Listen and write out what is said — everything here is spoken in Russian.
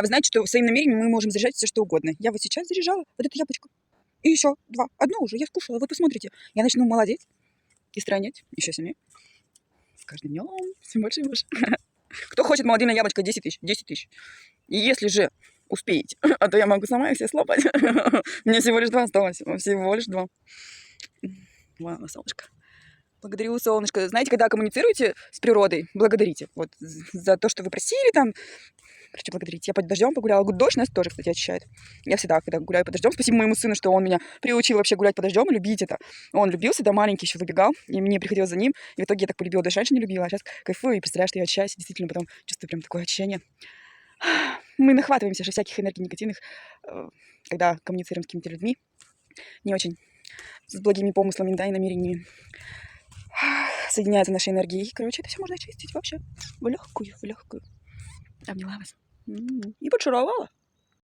А вы знаете, что своим намерением мы можем заряжать все что угодно. Я вот сейчас заряжала вот эту яблочко. И еще 2. Одно уже я скушала. Вот посмотрите. Я начну молодеть и странять еще сильнее. С каждым днем все больше и больше. Кто хочет молодильное яблочко? 10 тысяч. 10 тысяч. И если же успеете, а то я могу сама их все слопать. Мне всего лишь 2 осталось. Всего лишь 2. Ладно, солнышко. Благодарю, солнышко. Знаете, когда коммуницируете с природой, благодарите. Вот за то, что вы просили там. Короче, благодарите. Я под дождем погуляла. Дождь нас тоже, кстати, очищает. Я всегда, когда гуляю под дождем, спасибо моему сыну, что он меня приучил вообще гулять под дождем и любить это. Он любился, да, маленький еще выбегал, и мне приходилось за ним. И в итоге я так полюбила дождь, раньше не любила, а сейчас кайфую и представляю, что я очищаюсь. Действительно, потом чувствую прям такое очищение. Мы нахватываемся же всяких энергий негативных, когда коммуницируем с какими-то людьми. Не очень с благими помыслами, да, и намерениями. Соединяются наши энергии. И, короче, это все можно очистить вообще в легкую, в легкую. Обняла вас. И подшуровала.